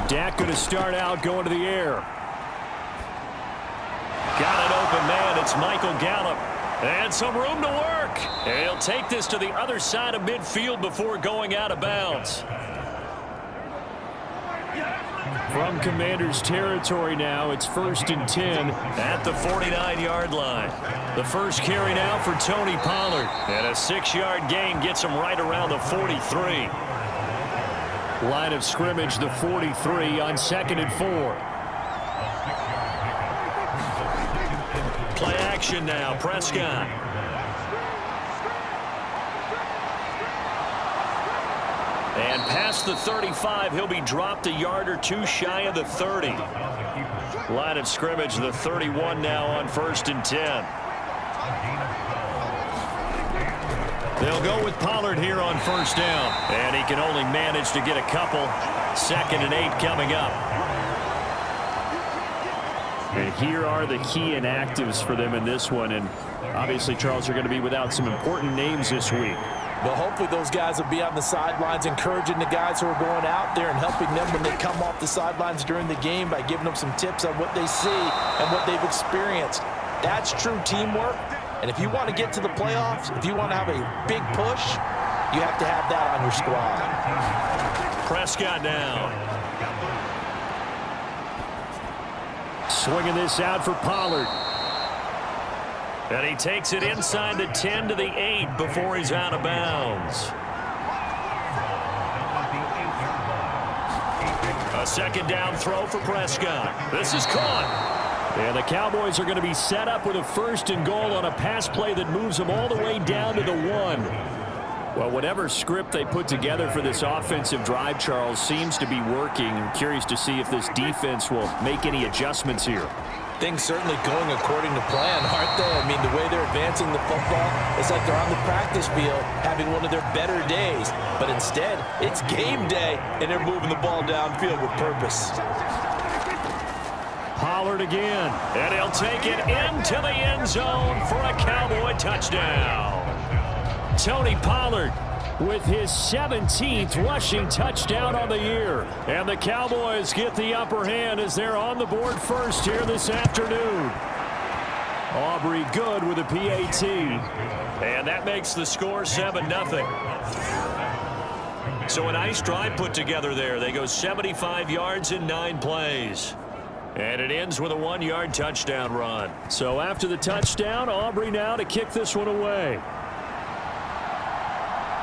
Dak going to start out going to the air. Got an open man. It's Michael Gallup. And some room to work. And he'll take this to the other side of midfield before going out of bounds. From Commanders territory now, it's 1st and 10 at the 49-yard line. The first carry now for Tony Pollard. And a 6-yard gain gets him right around the 43. Line of scrimmage, the 43 on 2nd and 4. Play action now, Prescott. And past the 35, he'll be dropped a yard or two shy of the 30. Line of scrimmage, the 31 now on 1st and 10. They'll go with Pollard here on 1st down. And he can only manage to get a couple. 2nd and 8 coming up. And here are the key inactives for them in this one. And obviously, Charles, are going to be without some important names this week. Well, hopefully those guys will be on the sidelines encouraging the guys who are going out there and helping them when they come off the sidelines during the game by giving them some tips on what they see and what they've experienced. That's true teamwork. And if you want to get to the playoffs, if you want to have a big push, you have to have that on your squad. Prescott down. Swinging this out for Pollard. And he takes it inside the 10 to the 8 before he's out of bounds. A 2nd down throw for Prescott. This is caught. And the Cowboys are going to be set up with a 1st and goal on a pass play that moves them all the way down to the 1. Well, whatever script they put together for this offensive drive, Charles, seems to be working. I'm curious to see if this defense will make any adjustments here. Things certainly going according to plan, aren't they? I mean, the way they're advancing the football, it's like they're on the practice field having one of their better days. But instead, it's game day, and they're moving the ball downfield with purpose. Pollard again, and he'll take it into the end zone for a Cowboy touchdown. Tony Pollard with his 17th rushing touchdown on the year. And the Cowboys get the upper hand as they're on the board first here this afternoon. Aubrey good with a PAT. And that makes the score 7-0. So a nice drive put together there. They go 75 yards in 9 plays. And it ends with a 1-yard touchdown run. So after the touchdown, Aubrey now to kick this one away.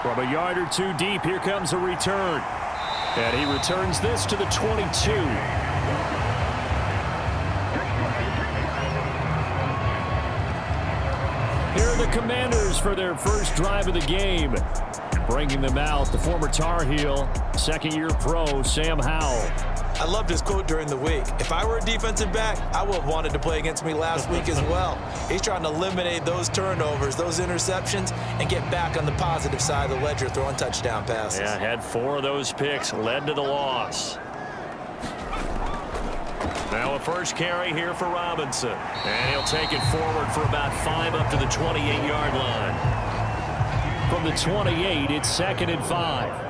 From a yard or two deep, here comes a return. And he returns this to the 22. Here are the Commanders for their first drive of the game. Bringing them out, the former Tar Heel, 2nd-year pro, Sam Howell. I loved his quote during the week. If I were a defensive back, I would have wanted to play against me last week as well. He's trying to eliminate those turnovers, those interceptions, and get back on the positive side of the ledger, throwing touchdown passes. Yeah, had 4 of those picks, led to the loss. Now a first carry here for Robinson. And he'll take it forward for about 5 up to the 28-yard line. From the 28, it's 2nd and 5.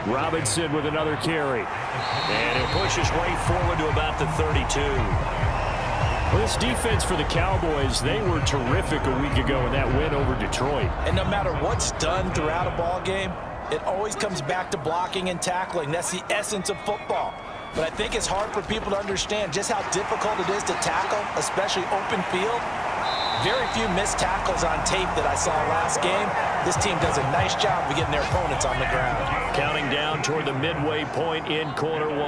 Robinson with another carry. And he'll push his way forward to about the 32. Well, this defense for the Cowboys, they were terrific a week ago in that win over Detroit. And no matter what's done throughout a ball game, it always comes back to blocking and tackling. That's the essence of football. But I think it's hard for people to understand just how difficult it is to tackle, especially open field. Very few missed tackles on tape that I saw last game. This team does a nice job of getting their opponents on the ground. Counting down toward the midway point in quarter 1.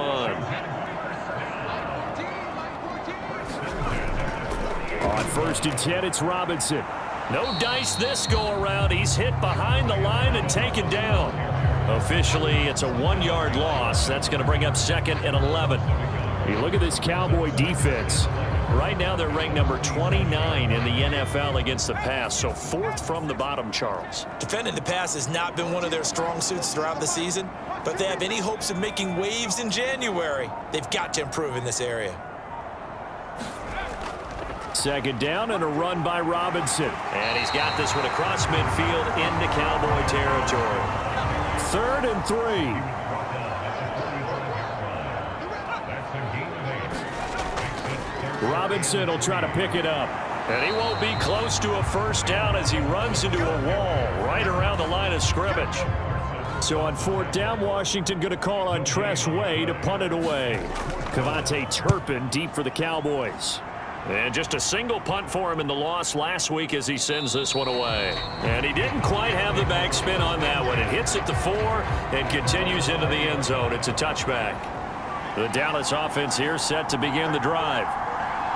On 1st and 10, it's Robinson. No dice this go around. He's hit behind the line and taken down. Officially, it's a 1-yard loss. That's going to bring up 2nd and 11. You look at this Cowboy defense. Right now, they're ranked number 29 in the NFL against the pass, so 4th from the bottom, Charles. Defending the pass has not been one of their strong suits throughout the season, but they have any hopes of making waves in January, they've got to improve in this area. 2nd down and a run by Robinson. And he's got this one across midfield into Cowboy territory. 3rd and 3. Robinson will try to pick it up. And he won't be close to a first down as he runs into a wall right around the line of scrimmage. So on 4th down, Washington going to call on Tress Way to punt it away. Cavante Turpin deep for the Cowboys. And just a single punt for him in the loss last week as he sends this one away. And he didn't quite have the backspin on that one. It hits at the 4 and continues into the end zone. It's a touchback. The Dallas offense here set to begin the drive.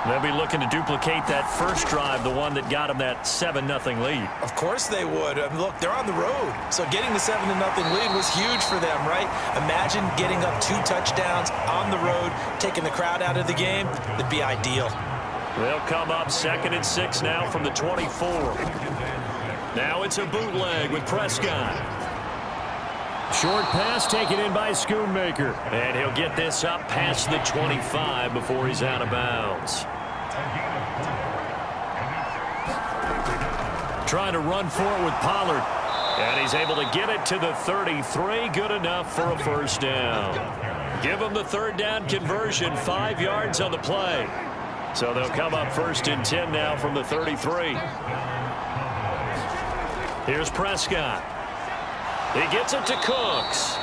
They'll be looking to duplicate that first drive, the one that got them that 7-0 lead. Of course they would. Look, they're on the road, so getting the 7-0 lead was huge for them, right? Imagine getting up 2 touchdowns on the road, taking the crowd out of the game. It'd be ideal. They'll come up 2nd and 6 now from the 24. Now it's a bootleg with Prescott. Short pass taken in by Schoonmaker. And he'll get this up past the 25 before he's out of bounds. Trying to run for it with Pollard. And he's able to get it to the 33. Good enough for a first down. Give him the 3rd down conversion. 5 yards on the play. So they'll come up 1st and 10 now from the 33. Here's Prescott. He gets it to Cooks.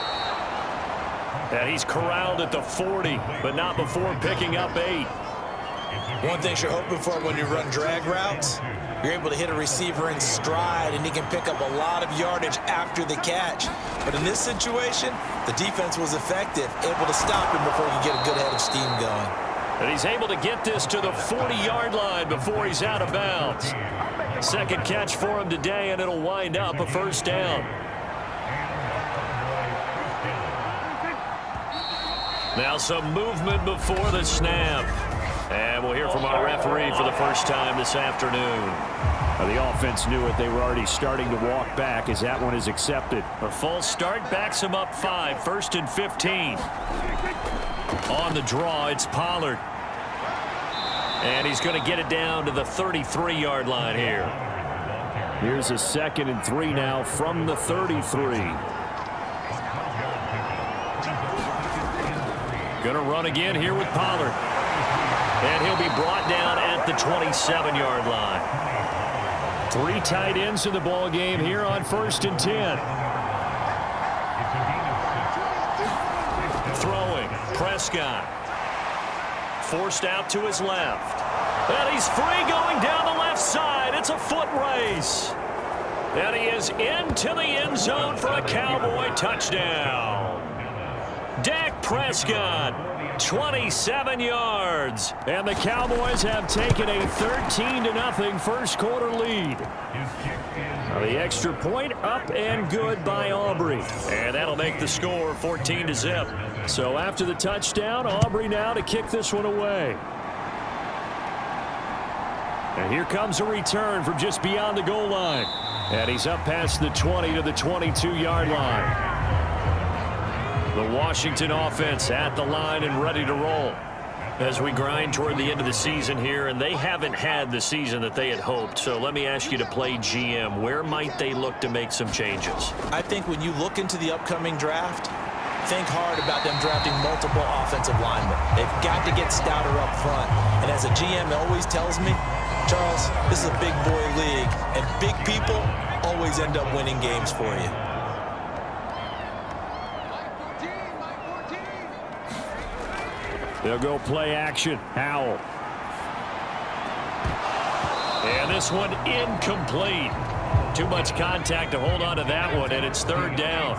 And he's corralled at the 40, but not before picking up 8. One thing you're hoping for when you run drag routes, you're able to hit a receiver in stride, and he can pick up a lot of yardage after the catch. But in this situation, the defense was effective, able to stop him before he get a good head of steam going. And he's able to get this to the 40-yard line before he's out of bounds. Second catch for him today, and it'll wind up a first down. Now some movement before the snap. And we'll hear from our referee for the first time this afternoon. The offense knew it. They were already starting to walk back as that one is accepted. A false start backs him up 5. 1st and 15. On the draw, it's Pollard. And he's going to get it down to the 33-yard line here. Here's a 2nd and 3 now from the 33. Going to run again here with Pollard. And he'll be brought down at the 27-yard line. 3 tight ends in the ball game here on 1st and 10. Throwing, Prescott. Forced out to his left. And he's free going down the left side. It's a foot race. And he is into the end zone for a Cowboy touchdown. Dak Prescott, 27 yards. And the Cowboys have taken a 13-0 first quarter lead. Now the extra point up and good by Aubrey. And that'll make the score 14-0. So after the touchdown, Aubrey now to kick this one away. And here comes a return from just beyond the goal line. And he's up past the 20 to the 22-yard line. The Washington offense at the line and ready to roll as we grind toward the end of the season here, and they haven't had the season that they had hoped. So let me ask you to play GM. Where might they look to make some changes? I think when you look into the upcoming draft, think hard about them drafting multiple offensive linemen. They've got to get stouter up front. And as a GM always tells me, Charles, this is a big boy league, and big people always end up winning games for you. They'll go play action. Howell. And this one incomplete. Too much contact to hold on to that one, and it's 3rd down.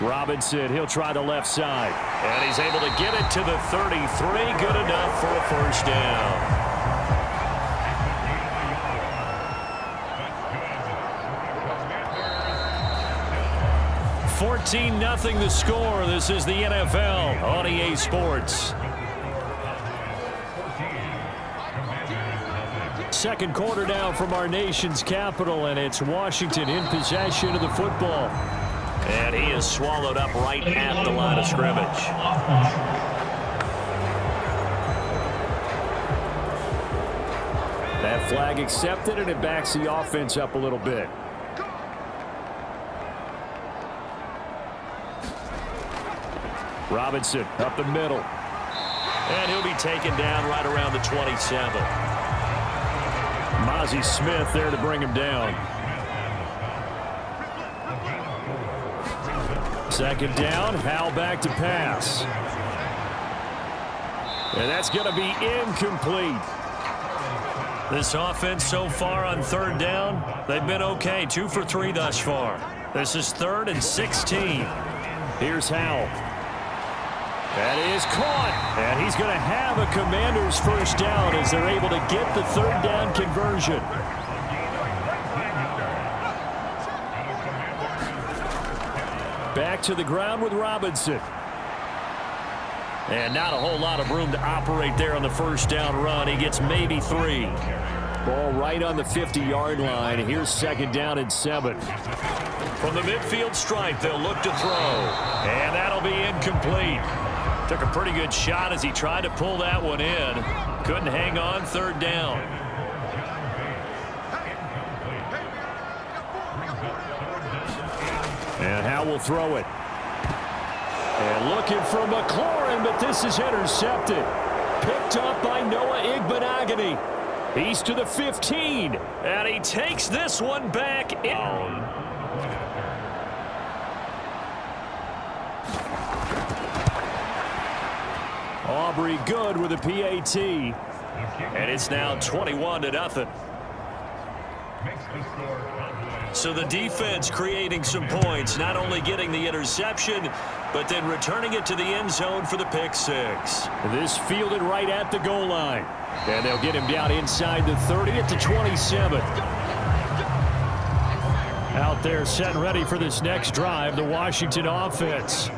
Robinson, he'll try the left side. And he's able to get it to the 33. Good enough for a first down. 14-0 the score. This is the NFL on EA Sports. Second quarter now from our nation's capital, and it's Washington in possession of the football. And he is swallowed up right at the line of scrimmage. That Flag accepted, and it backs the offense up a little bit. Robinson up the middle. And he'll be taken down right around the 27. Mozzie Smith there to bring him down. Second down, Howell back to pass. And that's going to be incomplete. This offense so far on third down, they've been okay. 2 for 3 thus far. This is 3rd and 16. Here's Howell. That is caught. And he's going to have a Commanders first down as they're able to get the third down conversion. Back to the ground with Robinson. And not a whole lot of room to operate there on the first down run. He gets maybe 3. Ball right on the 50-yard line. Here's second down and 7. From the midfield stripe, they'll look to throw. And that'll be incomplete. Took a pretty good shot as he tried to pull that one in. Couldn't hang on third down. And Howell will throw it. And looking for McLaurin, but this is intercepted. Picked up by Noah Igbenogany. He's to the 15. And he takes this one back in. Aubrey good with a PAT. And it's now 21-0. So the defense creating some points, not only getting the interception, but then returning it to the end zone for the pick 6. This fielded right at the goal line. And they'll get him down inside the 30 at the 27. Out there set and ready for this next drive, the Washington offense.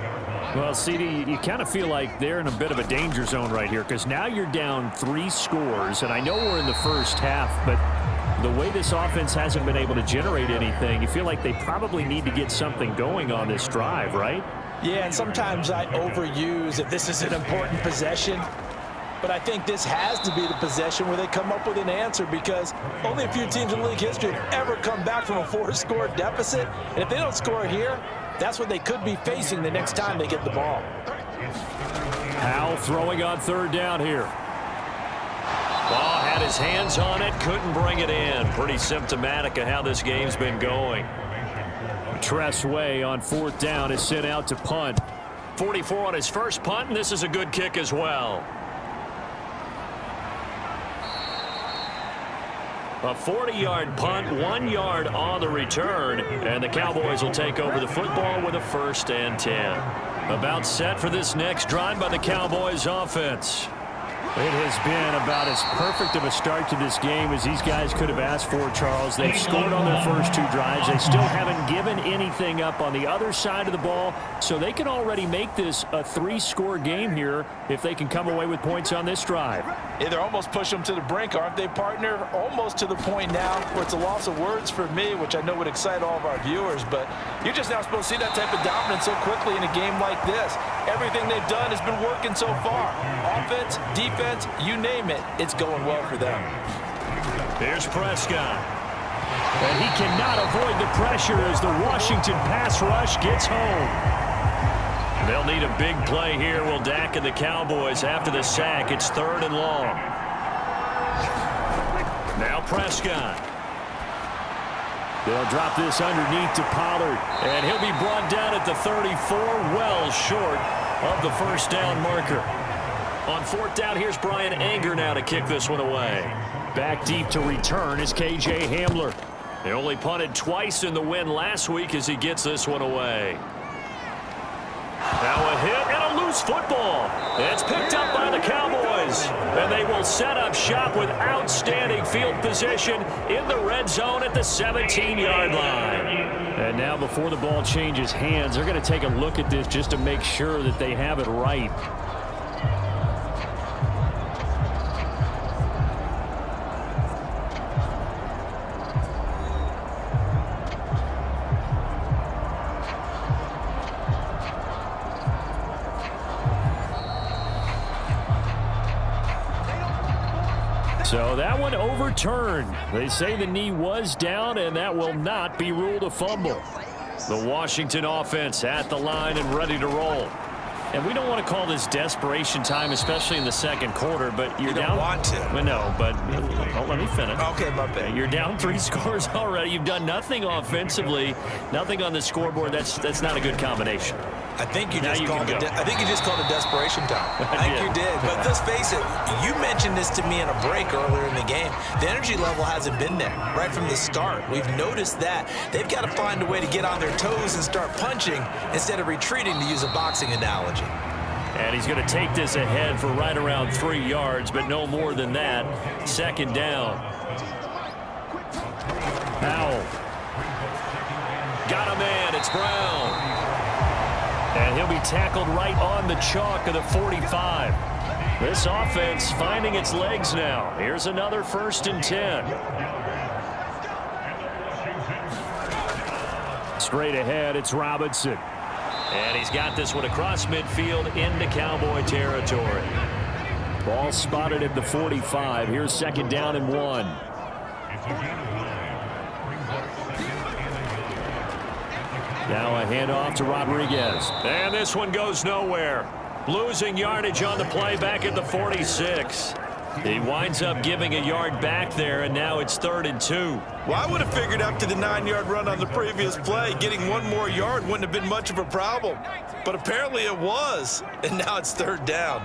Well, CD, you kind of feel like they're in a bit of a danger zone right here because now you're down 3 scores, and I know we're in the first half, but the way this offense hasn't been able to generate anything, you feel like they probably need to get something going on this drive, right? Yeah, and sometimes I overuse that this is an important possession, but I think this has to be the possession where they come up with an answer because only a few teams in league history have ever come back from a 4-score deficit, and if they don't score here, that's what they could be facing the next time they get the ball. Howell throwing on third down here. Ball had his hands on it, couldn't bring it in. Pretty symptomatic of how this game's been going. Tress Way on fourth down is sent out to punt. 44 on his first punt, and this is a good kick as well. A 40-yard punt, 1 yard on the return, and the Cowboys will take over the football with a 1st and 10. About set for this next drive by the Cowboys offense. It has been about as perfect of a start to this game as these guys could have asked for, Charles. They've scored on their first 2 drives. They still haven't given anything up on the other side of the ball, so they can already make this a 3-score game here if they can come away with points on this drive. Yeah, they're almost pushing them to the brink, aren't they, partner? Almost to the point now where it's a loss of words for me, which I know would excite all of our viewers, but you're just now supposed to see that type of dominance so quickly in a game like this. Everything they've done has been working so far. Offense, defense, you name it, it's going well for them. Here's Prescott. And he cannot avoid the pressure as the Washington pass rush gets home. They'll need a big play here. Will Dak and the Cowboys after the sack. It's 3rd and long. Now Prescott. They'll drop this underneath to Pollard. And he'll be brought down at the 34, well short of the first down marker. On 4th down, here's Brian Anger now to kick this one away. Back deep to return is K.J. Hamler. They only punted twice in the win last week as he gets this one away. Now a hit and a loose football. It's picked up by the Cowboys. And they will set up shop with outstanding field position in the red zone at the 17-yard line. And now before the ball changes hands, they're going to take a look at this just to make sure that they have it right. So that one overturned. They say the knee was down, and that will not be ruled a fumble. The Washington offense at the line and ready to roll. And we don't want to call this desperation time, especially in the second quarter, but you're down. You don't want to. Well, no, but let me finish. Okay, my bad. You're down 3 scores already. You've done nothing offensively, nothing on the scoreboard. That's not a good combination. I think you just called it. I think you just called it desperation time. I think you did. But let's face it. You mentioned this to me in a break earlier in the game. The energy level hasn't been there right from the start. We've noticed that they've got to find a way to get on their toes and start punching instead of retreating, to use a boxing analogy. And he's going to take this ahead for right around 3 yards, but no more than that. Second down. Powell. Got a man. It's Brown. And he'll be tackled right on the chalk of the 45. This offense finding its legs now. Here's another 1st and 10. Straight ahead, it's Robinson. And he's got this one across midfield into Cowboy territory. Ball spotted at the 45. Here's 2nd down and 1. Now a handoff to Rodriguez. And this one goes nowhere. Losing yardage on the play back at the 46. He winds up giving a yard back there, and now it's 3rd and 2. Well, I would have figured after the 9-yard run on the previous play, getting 1 more yard wouldn't have been much of a problem. But apparently it was, and now it's 3rd down.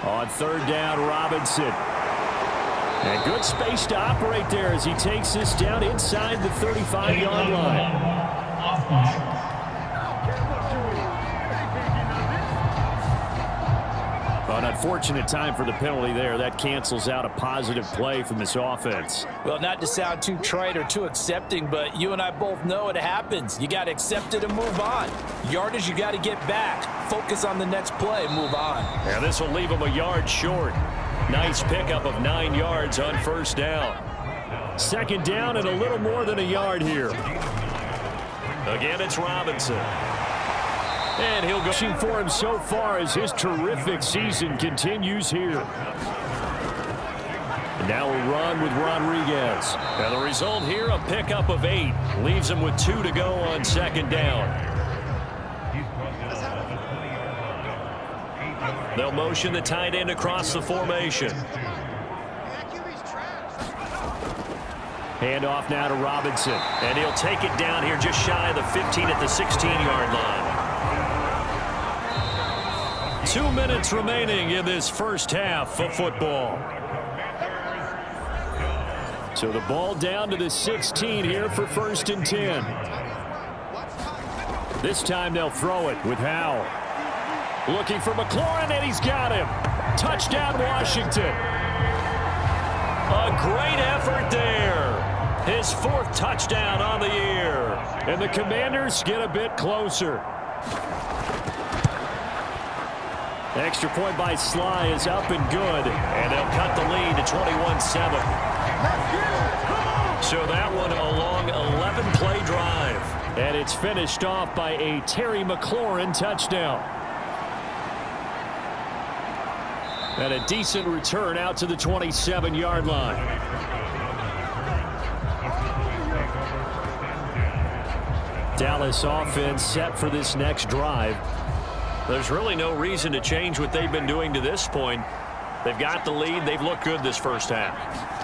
On 3rd down, Robinson. And good space to operate there as he takes this down inside the 35-yard line. An unfortunate time for the penalty there. That cancels out a positive play from this offense. Well, not to sound too trite or too accepting, but you and I both know it happens. You got to accept it and move on. Yardage, you got to get back. Focus on the next play. Move on. And this will leave him a yard short. Nice pickup of 9 yards on 1st down. 2nd down and a little more than a yard here. Again, it's Robinson. And he'll go for him so far as his terrific season continues here. And now a run with Rodriguez. And the result here, a pickup of 8. Leaves him with 2 to go on 2nd down. They'll motion the tight end across the formation. Handoff now to Robinson. And he'll take it down here just shy of the 15 at the 16-yard line. 2 minutes remaining in this first half of football. So the ball down to the 16 here for 1st and 10. This time they'll throw it with Howell. Looking for McLaurin, and he's got him. Touchdown, Washington. A great effort there. His 4th touchdown on the year. And the Commanders get a bit closer. Extra point by Sly is up and good. And they'll cut the lead to 21-7. So that one a long 11-play drive. And it's finished off by a Terry McLaurin touchdown. And a decent return out to the 27-yard line. Dallas offense set for this next drive. There's really no reason to change what they've been doing to this point. They've got the lead. They've looked good this first half.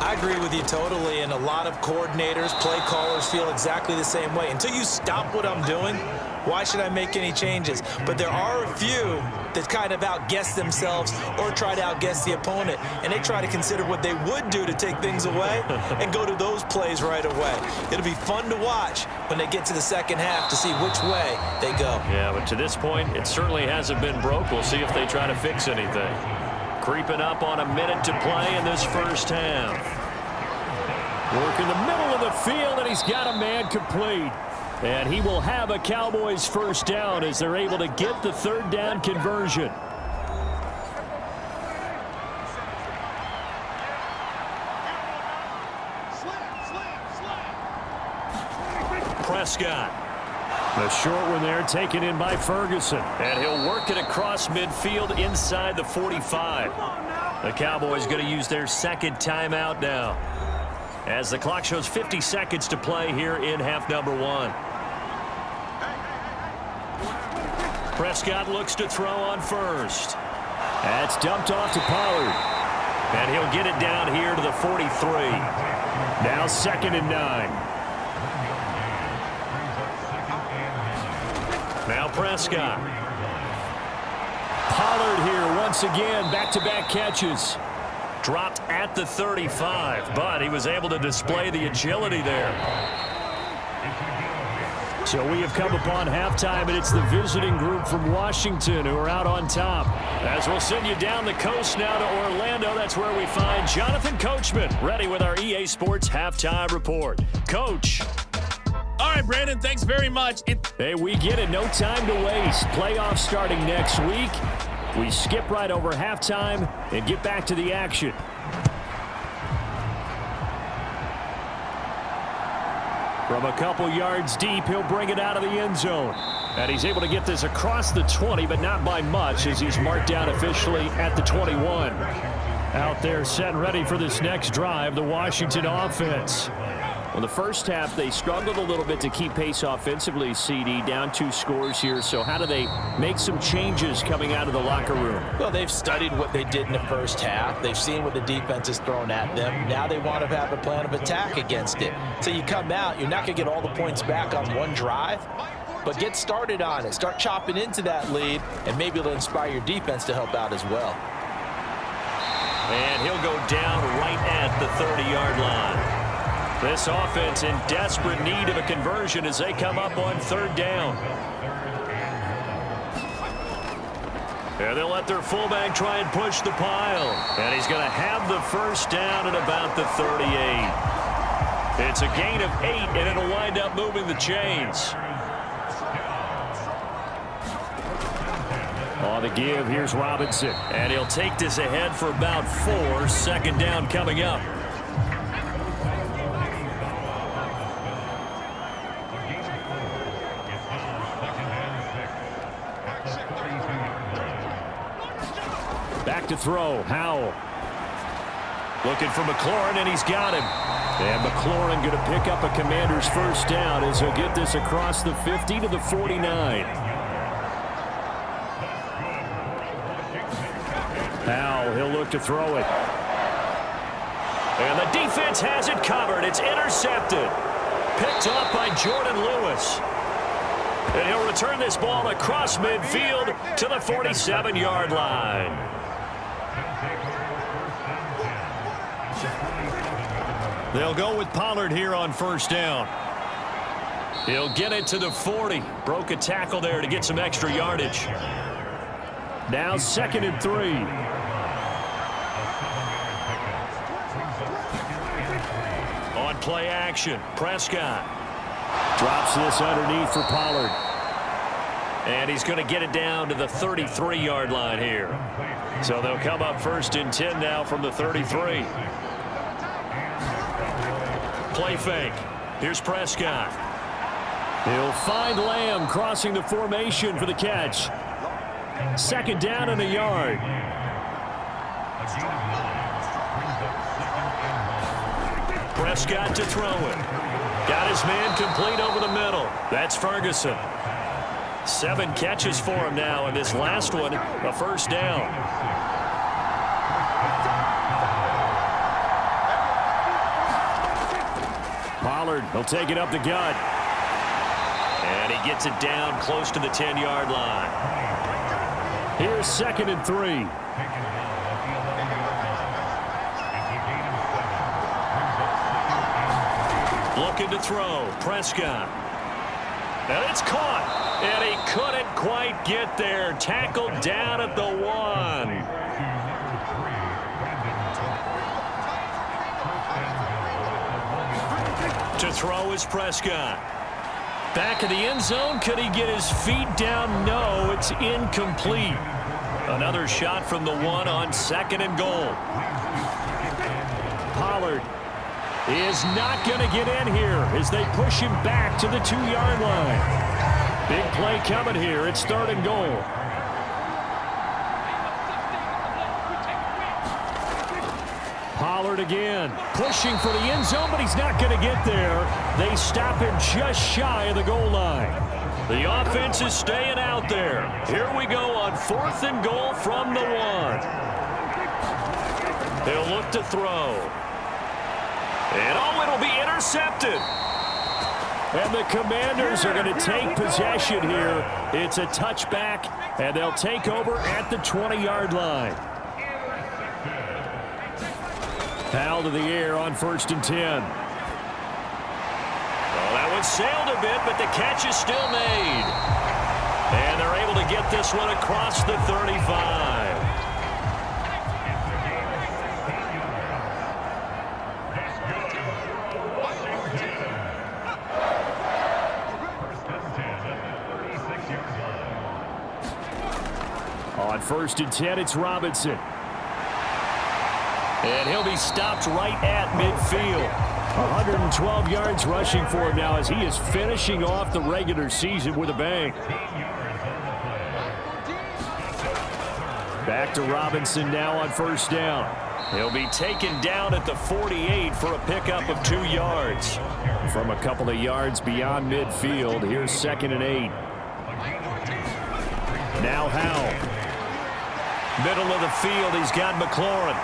I agree with you totally, and a lot of coordinators, play callers feel exactly the same way. Until you stop what I'm doing, why should I make any changes? But there are a few that kind of outguess themselves or try to outguess the opponent, and they try to consider what they would do to take things away and go to those plays right away. It'll be fun to watch when they get to the second half to see which way they go. Yeah, but to this point, it certainly hasn't been broke. We'll see if they try to fix anything. Creeping up on a minute to play in this first half. Work in the middle of the field, and he's got a man complete. And he will have a Cowboys first down as they're able to get the 3rd down conversion. Prescott. The short one there taken in by Ferguson. And he'll work it across midfield inside the 45. The Cowboys going to use their second timeout now, as the clock shows 50 seconds to play here in half number 1. Prescott looks to throw on first. That's dumped off to Pollard. And he'll get it down here to the 43. Now 2nd and 9. Now Prescott. Pollard here once again, back-to-back catches. Dropped at the 35, but he was able to display the agility there. So we have come upon halftime, and it's the visiting group from Washington who are out on top. As we'll send you down the coast now to Orlando, that's where we find Jonathan Coachman, ready with our EA Sports Halftime Report. Coach. All right, Brandon, thanks very much. Hey, we get it. No time to waste. Playoffs starting next week. We skip right over halftime and get back to the action. From a couple yards deep, he'll bring it out of the end zone. And he's able to get this across the 20, but not by much, as he's marked down officially at the 21. Out there set and ready for this next drive, the Washington offense. Well, the first half, they struggled a little bit to keep pace offensively, CD, down 2 scores here. So how do they make some changes coming out of the locker room? Well, they've studied what they did in the first half. They've seen what the defense has thrown at them. Now they want to have a plan of attack against it. So you come out, you're not going to get all the points back on one drive, but get started on it. Start chopping into that lead, and maybe it'll inspire your defense to help out as well. And he'll go down right at the 30-yard line. This offense in desperate need of a conversion as they come up on 3rd down. And they'll let their fullback try and push the pile. And he's going to have the first down at about the 38. It's a gain of 8, and it'll wind up moving the chains. On the give, here's Robinson. And he'll take this ahead for about 4. 2nd down coming up. Back to throw, Howell. Looking for McLaurin, and he's got him. And McLaurin going to pick up a Commander's first down as he'll get this across the 50 to the 49. Howell, he'll look to throw it. And the defense has it covered. It's intercepted. Picked up by Jordan Lewis. And he'll return this ball across midfield to the 47-yard line. They'll go with Pollard here on 1st down. He'll get it to the 40. Broke a tackle there to get some extra yardage. Now 2nd and 3. On play action, Prescott. Drops this underneath for Pollard. And he's going to get it down to the 33-yard line here. So they'll come up 1st and 10 now from the 33. Play fake. Here's Prescott. He'll find Lamb crossing the formation for the catch. 2nd down and a yard. Prescott to throw it. Got his man complete over the middle. That's Ferguson. 7 catches for him now, and this last one, a 1st down. Pollard, he'll take it up the gut. And he gets it down close to the 10-yard line. Here's 2nd and 3. Looking to throw. Prescott. And it's caught. And he couldn't quite get there. Tackled down at the 1. To throw is Prescott. Back in the end zone. Could he get his feet down? No, it's incomplete. Another shot from the 1 on 2nd and goal. Pollard is not going to get in here as they push him back to the 2-yard line. Big play coming here. It's 3rd and goal. Pollard again, pushing for the end zone, but he's not going to get there. They stop him just shy of the goal line. The offense is staying out there. Here we go on 4th and goal from the 1. He'll look to throw. And it'll be intercepted. And the Commanders are going to take possession here. It's a touchback, and they'll take over at the 20-yard line. Foul to the air on 1st and 10. Well, that one sailed a bit, but the catch is still made. And they're able to get this one across the 35. On 1st and 10, it's Robinson. And he'll be stopped right at midfield. 112 yards rushing for him now as he is finishing off the regular season with a bang. Back to Robinson now on 1st down. He'll be taken down at the 48 for a pickup of 2 yards. From a couple of yards beyond midfield, here's 2nd and 8. Now Howell. Middle of the field, he's got McLaurin.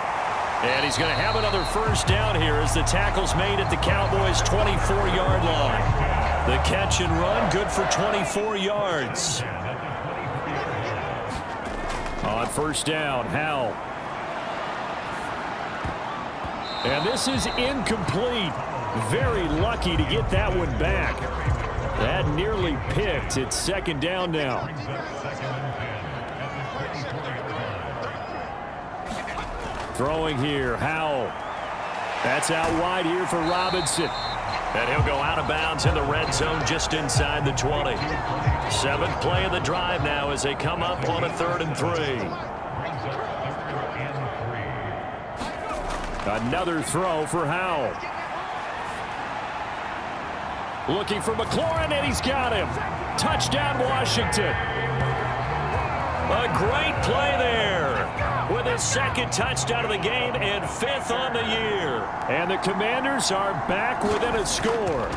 And he's going to have another 1st down here as the tackle's made at the Cowboys' 24-yard line. The catch and run, good for 24 yards. On 1st down, Howell. And this is incomplete. Very lucky to get that one back. That nearly picked. It's 2nd down now. Throwing here, Howell. That's out wide here for Robinson. And he'll go out of bounds in the red zone just inside the 20. 7th play of the drive now as they come up on a 3rd and 3. Another throw for Howell. Looking for McLaurin, and he's got him. Touchdown, Washington. A great play there with his 2nd touchdown of the game and 5th on the year. And the Commanders are back within a score.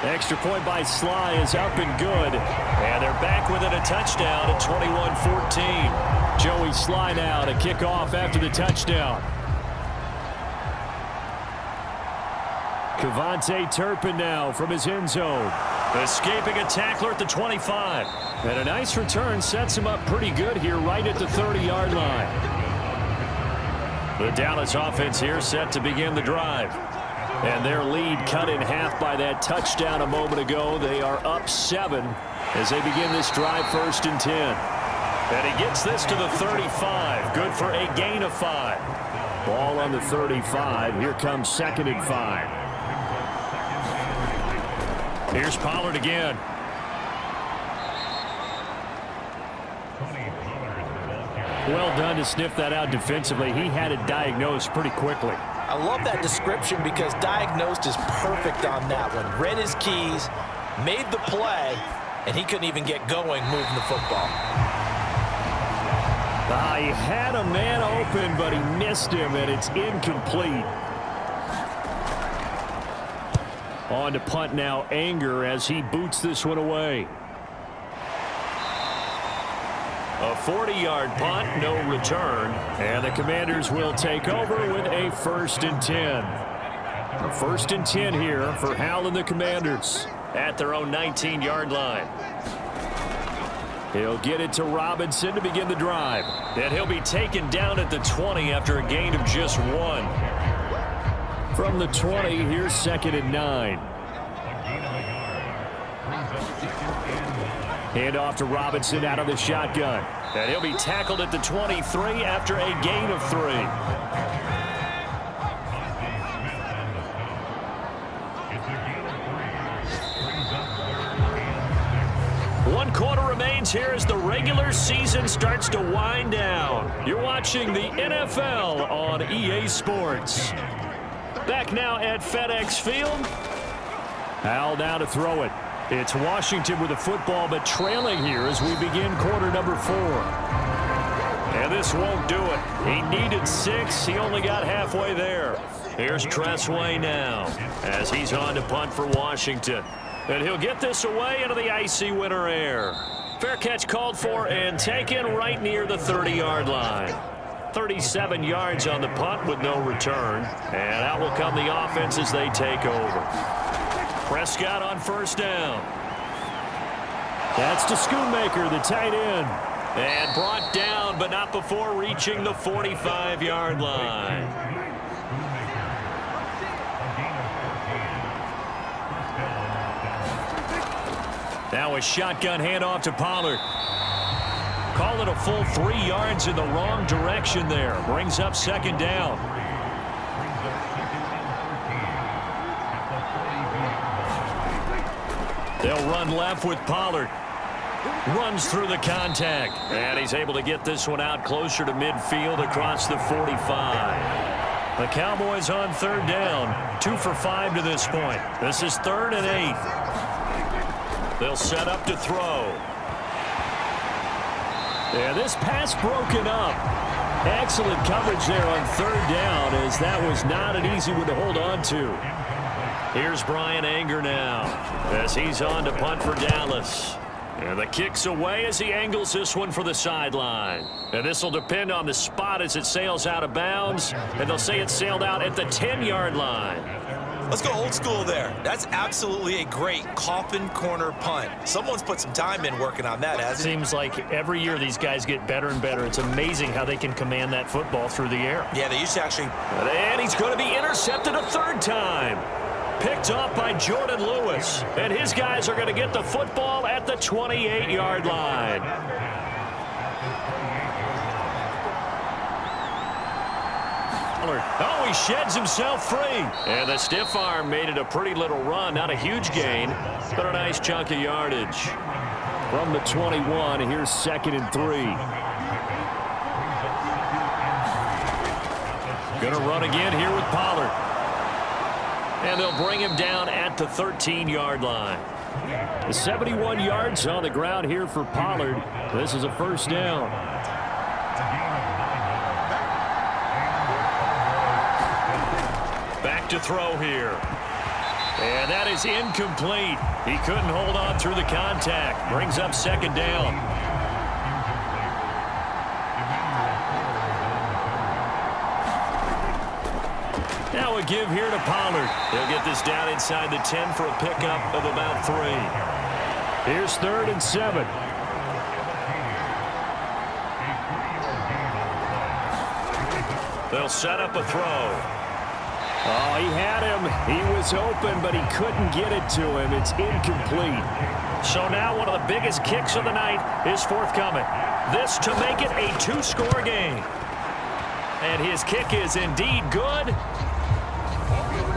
Extra point by Sly is up and good. And they're back within a touchdown at 21-14. Joey Sly now to kick off after the touchdown. Kevontae Turpin now from his end zone. Escaping a tackler at the 25. And a nice return sets him up pretty good here right at the 30-yard line. The Dallas offense here set to begin the drive. And their lead cut in half by that touchdown a moment ago. They are up 7 as they begin this drive 1st and 10. And he gets this to the 35. Good for a gain of 5. Ball on the 35. Here comes 2nd and 5. Here's Pollard again. Well done to sniff that out defensively. He had it diagnosed pretty quickly. I love that description because diagnosed is perfect on that one. Read his keys, made the play, and he couldn't even get going moving the football. He had a man open, but he missed him, and it's incomplete. On to punt now, Anger, as he boots this one away. A 40-yard punt, no return. And the Commanders will take over with a 1st and 10. A 1st and 10 here for Howell and the Commanders. At their own 19-yard line. He'll get it to Robinson to begin the drive. And he'll be taken down at the 20 after a gain of just 1. From the 20, here's 2nd and 9. Hand off to Robinson out of the shotgun. And he'll be tackled at the 23 after a gain of 3. One quarter remains here as the regular season starts to wind down. You're watching the NFL on EA Sports. Back now at FedEx Field. Howell now to throw it. It's Washington with the football, but trailing here as we begin quarter number 4. And this won't do it. He needed 6. He only got halfway there. Here's Tressway now as he's on to punt for Washington. And he'll get this away into the icy winter air. Fair catch called for and taken right near the 30-yard line. 37 yards on the punt with no return. And out will come the offense as they take over. Prescott on first down. That's to Schoonmaker, the tight end. And brought down, but not before reaching the 45-yard line. Now a shotgun handoff to Pollard. Call it a full 3 yards in the wrong direction there. Brings up second down. They'll run left with Pollard. Runs through the contact. And he's able to get this one out closer to midfield across the 45. The Cowboys on third down. 2 for 5 to this point. This is 3rd and 8. They'll set up to throw. Yeah, this pass broken up. Excellent coverage there on third down, as that was not an easy one to hold on to. Here's Brian Anger now as he's on to punt for Dallas. And the kick's away as he angles this one for the sideline. And this will depend on the spot as it sails out of bounds. And they'll say it sailed out at the 10-yard line. Let's go old school there. That's absolutely a great coffin corner punt. Someone's put some time in working on that, hasn't it? Seems like every year these guys get better and better. It's amazing how they can command that football through the air. Yeah, they used to actually. And he's going to be intercepted a 3rd time. Picked off by Jordan Lewis. And his guys are going to get the football at the 28-yard line. Oh, he sheds himself free. And the stiff arm made it a pretty little run. Not a huge gain, but a nice chunk of yardage. From the 21, here's 2nd and 3. Going to run again here with Pollard. And they'll bring him down at the 13-yard line. The 71 yards on the ground here for Pollard. This is a 1st down. Back to throw here. And that is incomplete. He couldn't hold on through the contact. Brings up 2nd down. Now a give here to Pollard. He'll get this down inside the 10 for a pickup of about 3. Here's 3rd and 7. They'll set up a throw. Oh, he had him. He was open, but he couldn't get it to him. It's incomplete. So now one of the biggest kicks of the night is forthcoming. This to make it a 2-score game. And his kick is indeed good.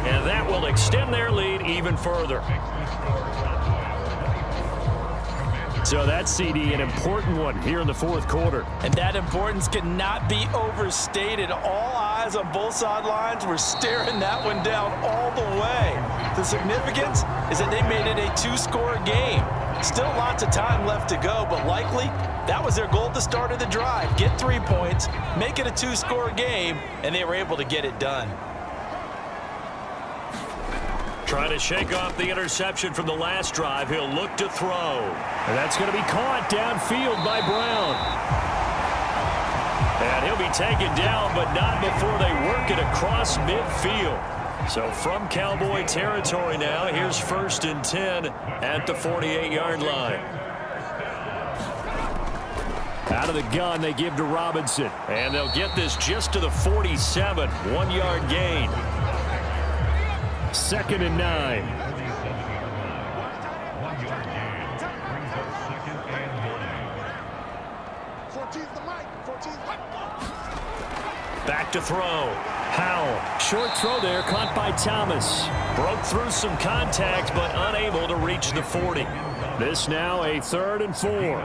And that will extend their lead even further. So that's, CD, an important one here in the 4th quarter. And that importance cannot be overstated. All eyes on both sidelines were staring that one down all the way. The significance is that they made it a 2-score game. Still lots of time left to go, but likely that was their goal at the start of the drive. Get 3 points, make it a 2-score game, and they were able to get it done. Trying to shake off the interception from the last drive. He'll look to throw. And that's going to be caught downfield by Brown. And he'll be taken down, but not before they work it across midfield. So from Cowboy territory now, here's 1st and 10 at the 48-yard line. Out of the gun, they give to Robinson. And they'll get this just to the 47, 1-yard gain. 2nd and 9. Back to throw. Howell. Short throw there, caught by Thomas. Broke through some contact, but unable to reach the 40. This now a 3rd and 4.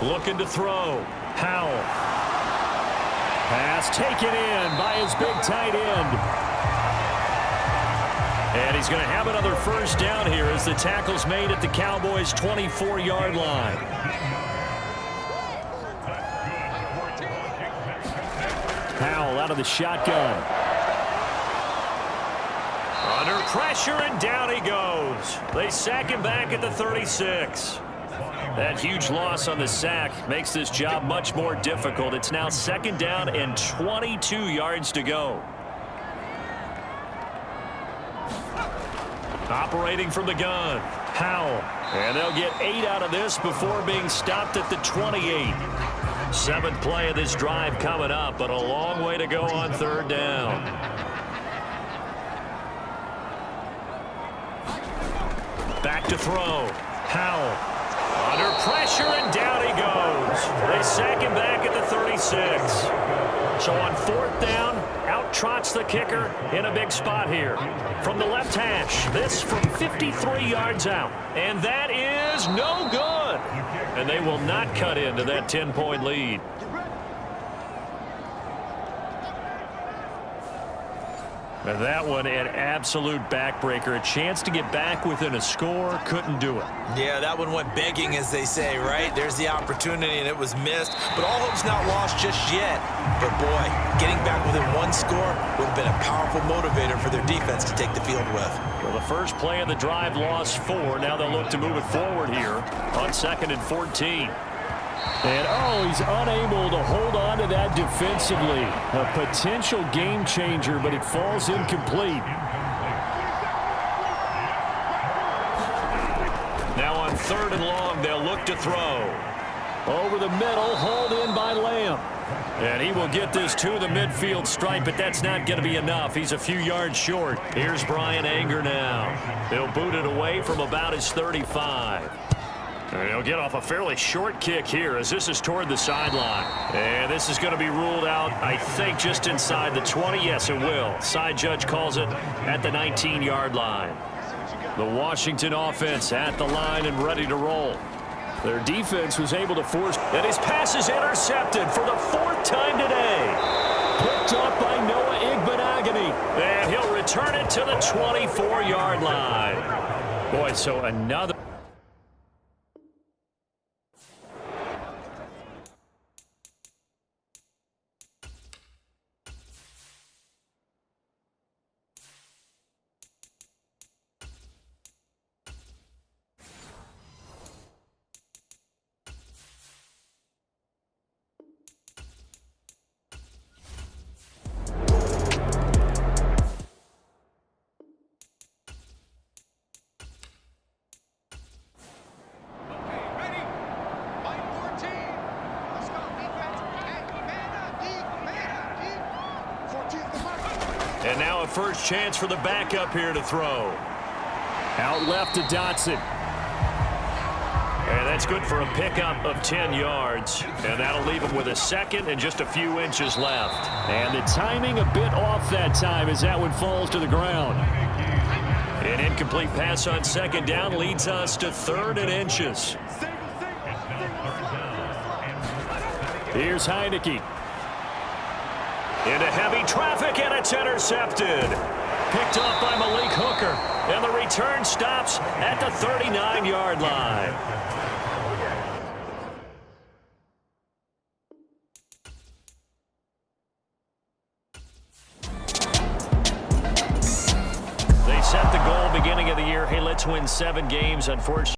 Looking to throw. Howell. Pass taken in by his big tight end. And he's going to have another first down here as the tackle's made at the Cowboys' 24-yard line. Powell out of the shotgun. Under pressure, and down he goes. They sack him back at the 36. That huge loss on the sack makes this job much more difficult. It's now second down and 22 yards to go. Operating from the gun, Powell. And they'll get 8 out of this before being stopped at the 28. Seventh play of this drive coming up, but a long way to go on third down. Back to throw. Powell. Under pressure, and down he goes. They sack him back at the 36. So on fourth down, out trots the kicker in a big spot here. From the left hash, this from 53 yards out. And that is no good. And they will not cut into that 10-point lead. And that one an absolute backbreaker. A chance to get back within a score, couldn't do it. Yeah, that one went begging, as they say, right? There's the opportunity, and it was missed. But all hope's not lost just yet. But, boy, getting back within one score would have been a powerful motivator for their defense to take the field with. Well, the first play of the drive lost 4. Now they'll look to move it forward here on 2nd and 14. And, he's unable to hold on to that defensively. A potential game changer, but it falls incomplete. Now on 3rd and long, they'll look to throw. Over the middle, hauled in by Lamb. And he will get this to the midfield stripe, but that's not going to be enough. He's a few yards short. Here's Brian Anger now. They'll boot it away from about his 35. And he'll get off a fairly short kick here as this is toward the sideline. And this is going to be ruled out, I think, just inside the 20. Yes, it will. Side judge calls it at the 19-yard line. The Washington offense at the line and ready to roll. Their defense was able to force. And his pass is intercepted for the 4th time today. Picked up by Noah Igbenogany. And he'll return it to the 24-yard line. Boy, so another. And now a first chance for the backup here to throw. Out left to Dotson. And that's good for a pickup of 10 yards. And that'll leave him with a second and just a few inches left. And the timing a bit off that time as that one falls to the ground. An incomplete pass on 2nd down leads us to 3rd and inches. Here's Heineke. Into heavy traffic, and it's intercepted. Picked off by Malik Hooker. And the return stops at the 39-yard line. They set the goal beginning of the year. Hey, let's win 7 games. Unfortunately,